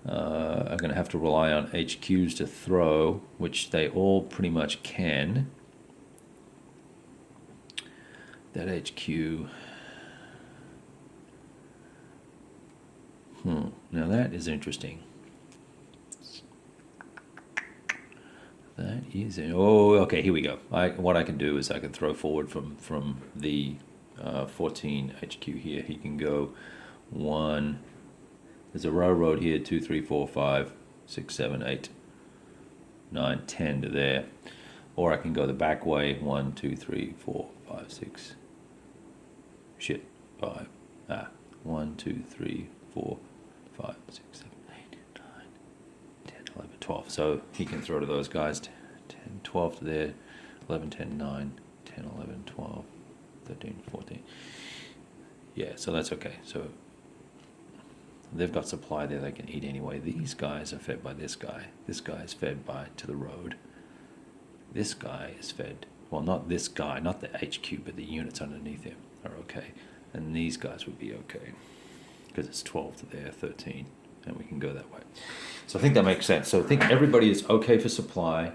are going to have to rely on HQs to throw, which they all pretty much can. That HQ. Now that is interesting. That is it. Oh, okay, here we go. What I can do is I can throw forward from the 14 HQ here. He can go 1. There's a railroad here, 2, 3, 4, 5, 6, 7, 8, 9, 10 to there. Or I can go the back way, 1, 2, 3, 4, 5, 6. Shit, 5. 1, 2, 3, 4, 5, 6, 7, 8, 9, 10, 11, 12. So he can throw to those guys. 10, 12 to there. 11, 10, 9, 10, 11, 12, 13, 14. Yeah, so that's okay. So they've got supply there they can eat anyway. These guys are fed by this guy. This guy is fed to the road. This guy is fed, well, not this guy, not the HQ, but the units underneath him are okay. And these guys would be okay because it's 12 to there, 13, and we can go that way. So I think that makes sense. So I think everybody is okay for supply.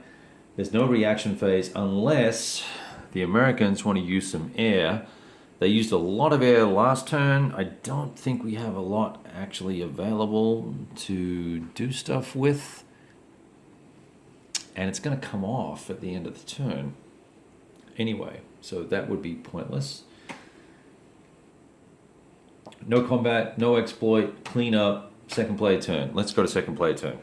There's no reaction phase unless the Americans want to use some air. They used a lot of air last turn. I don't think we have a lot actually available to do stuff with. And it's going to come off at the end of the turn anyway. So that would be pointless. No combat, no exploit, clean up, second play turn. Let's go to second play turn.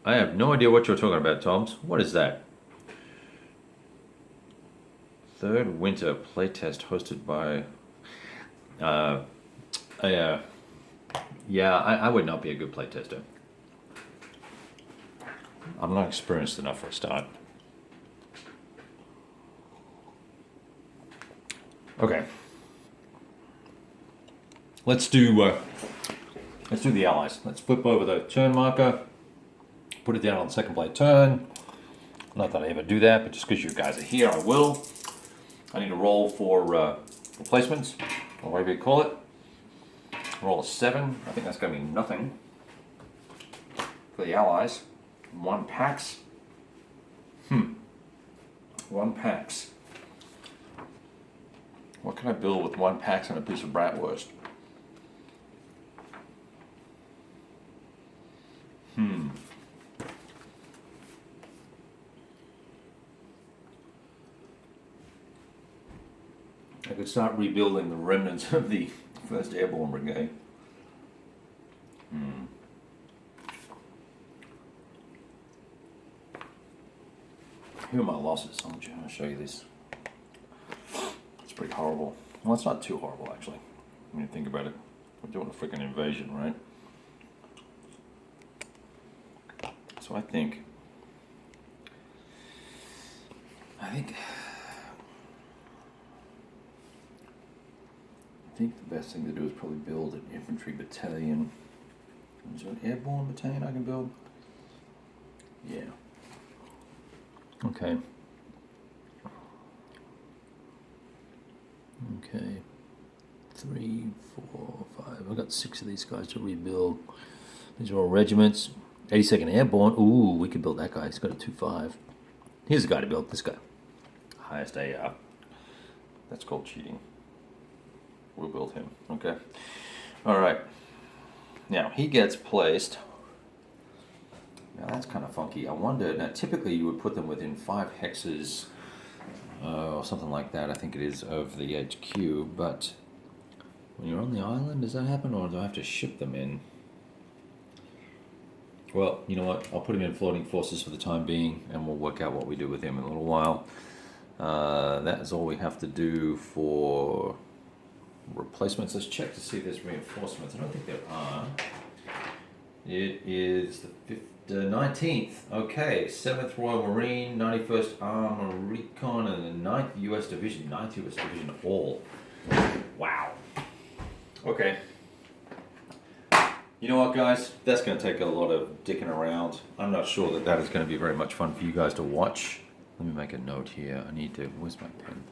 I have no idea what you're talking about, Toms. What is that? Third winter playtest hosted by. Uh, yeah, I would not be a good playtester. I'm not experienced enough for a start. Okay. Let's do the allies. Let's flip over the turn marker, put it down on the second play turn. Not that I ever do that, but just because you guys are here, I will. I need to roll for replacements, or whatever you call it. Roll a 7. I think that's going to be nothing for the allies. 1 packs. 1 packs. What can I build with 1 packs and a piece of bratwurst? I could start rebuilding the remnants of the 1st Airborne Brigade. Here are my losses. I'll show you this. It's pretty horrible. Well, it's not too horrible, actually, when you think about it. We're doing a freaking invasion, right? So I think the best thing to do is probably build an infantry battalion. Is there an airborne battalion I can build? Yeah. Okay. Okay. 3, 4, 5. I've got 6 of these guys to rebuild. These are all regiments. 82nd Airborne. Ooh, we could build that guy. He's got a 2-5. Here's a guy to build. This guy. Highest AR. That's called cheating. We'll build him. Okay. All right. Now, he gets placed. Now, that's kind of funky. I wonder. Now, typically, you would put them within 5 hexes or something like that, I think it is, of the HQ. But when you're on the island, does that happen, or do I have to ship them in? Well, you know what? I'll put him in floating forces for the time being, and we'll work out what we do with him in a little while. That is all we have to do for replacements. Let's check to see if there's reinforcements. I don't think there are. It is the 19th. Okay, 7th Royal Marine, 91st Armor Recon, and the 9th U.S. Division. 9th U.S. Division all. Wow. Okay. You know what, guys? That's going to take a lot of dicking around. I'm not sure that is going to be very much fun for you guys to watch. Let me make a note here. I need to... Where's my pen?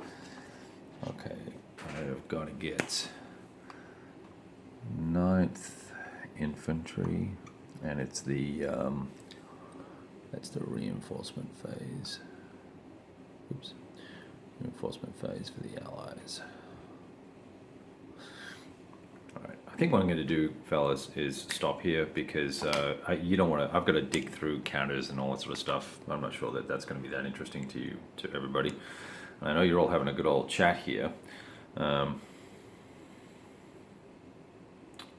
Okay. I've got to get 9th Infantry, and it's the that's the reinforcement phase. Oops. Reinforcement phase for the Allies. Alright, I think what I'm going to do, fellas, is stop here because you don't want to. I've got to dig through counters and all that sort of stuff. I'm not sure that that's going to be that interesting to you, to everybody. I know you're all having a good old chat here.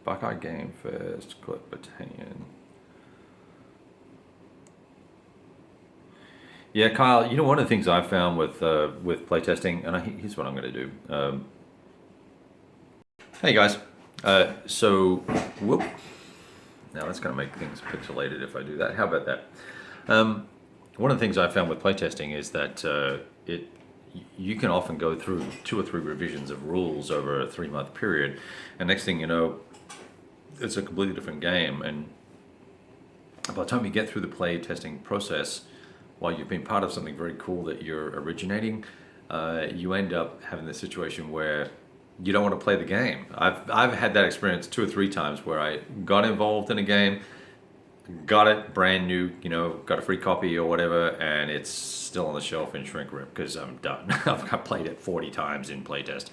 Buckeye Game First, Clip Battalion. Yeah, Kyle. You know, one of the things I found with playtesting, and here's what I'm going to do. Hey guys. So, whoop. Now that's going to make things pixelated if I do that. How about that? One of the things I found with playtesting is that you can often go through 2 or 3 revisions of rules over a 3-month period, and next thing you know, it's a completely different game. And by the time you get through the playtesting process, while you've been part of something very cool that you're originating, you end up having the situation where you don't want to play the game. I've had that experience 2 or 3 times where I got involved in a game, got it brand new, got a free copy or whatever, and it's still on the shelf in shrink wrap because I'm done. I've played it 40 times in playtest.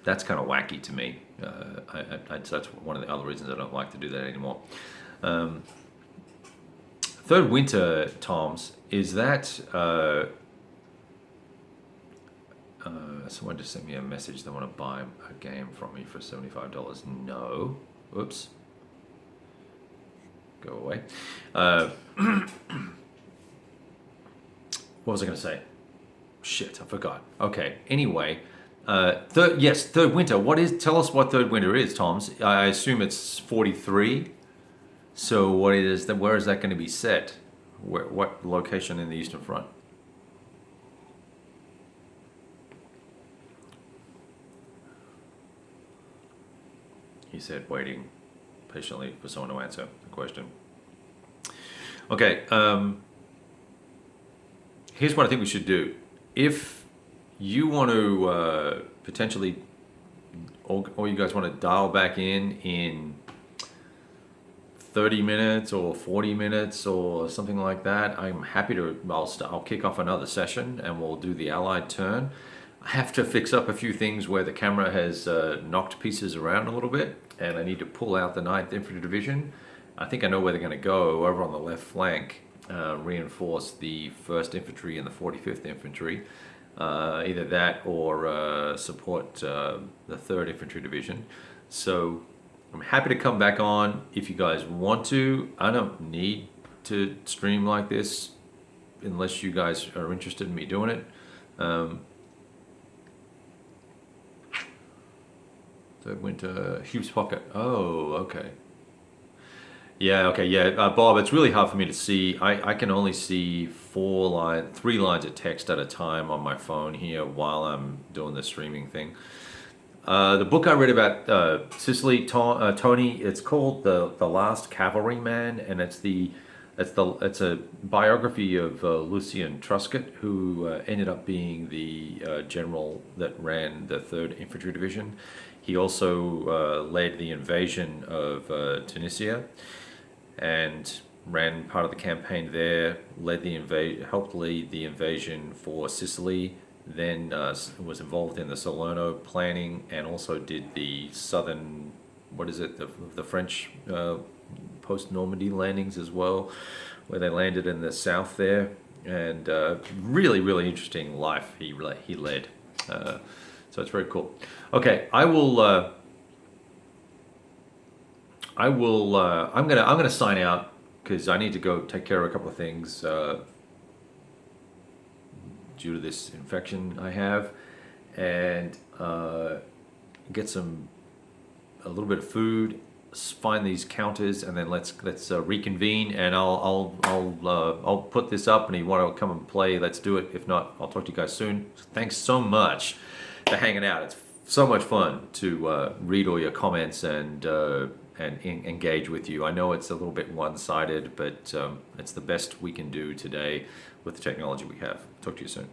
That's kind of wacky to me. That's one of the other reasons I don't like to do that anymore. Third Winter, Toms, is that... someone just sent me a message. They want to buy a game from me for $75. No. Oops. go away. What was I going to say? Shit, I forgot. Okay. Anyway, third winter. Tell us what third winter is, Tom's. I assume it's 43. So where is that going to be set? What location in the Eastern Front? He said, waiting patiently for someone to answer the question. Okay. Here's what I think we should do. If you want to potentially, or you guys want to dial back in 30 minutes or 40 minutes or something like that, I'm happy to. I'll kick off another session and we'll do the Allied turn. I have to fix up a few things where the camera has knocked pieces around a little bit, and I need to pull out the 9th Infantry Division. I think I know where they're going to go, over on the left flank, reinforce the 1st Infantry and the 45th Infantry. Either that or support the 3rd Infantry Division. So I'm happy to come back on if you guys want to. I don't need to stream like this unless you guys are interested in me doing it. Third winter, Hugh's Pocket. Oh, okay. Yeah, okay, yeah. Bob, it's really hard for me to see. I can only see 3 lines of text at a time on my phone here while I'm doing the streaming thing. The book I read about Sicily, Tony, it's called The Last Cavalryman, and it's a biography of Lucian Truscott, who ended up being the general that ran the 3rd Infantry Division. He also led the invasion of Tunisia and ran part of the campaign there, helped lead the invasion for Sicily, then was involved in the Salerno planning, and also did the southern, the French post-Normandy landings as well, where they landed in the south there, and really, really interesting life he led. So it's very cool. Okay, I'm gonna sign out because I need to go take care of a couple of things due to this infection I have, and get a little bit of food, find these counters, and then let's reconvene. And I'll put this up, and if you want to come and play, let's do it. If not, I'll talk to you guys soon. Thanks so much for hanging out. It's so much fun to read all your comments and engage with you. I know it's a little bit one-sided, but it's the best we can do today with the technology we have. Talk to you soon.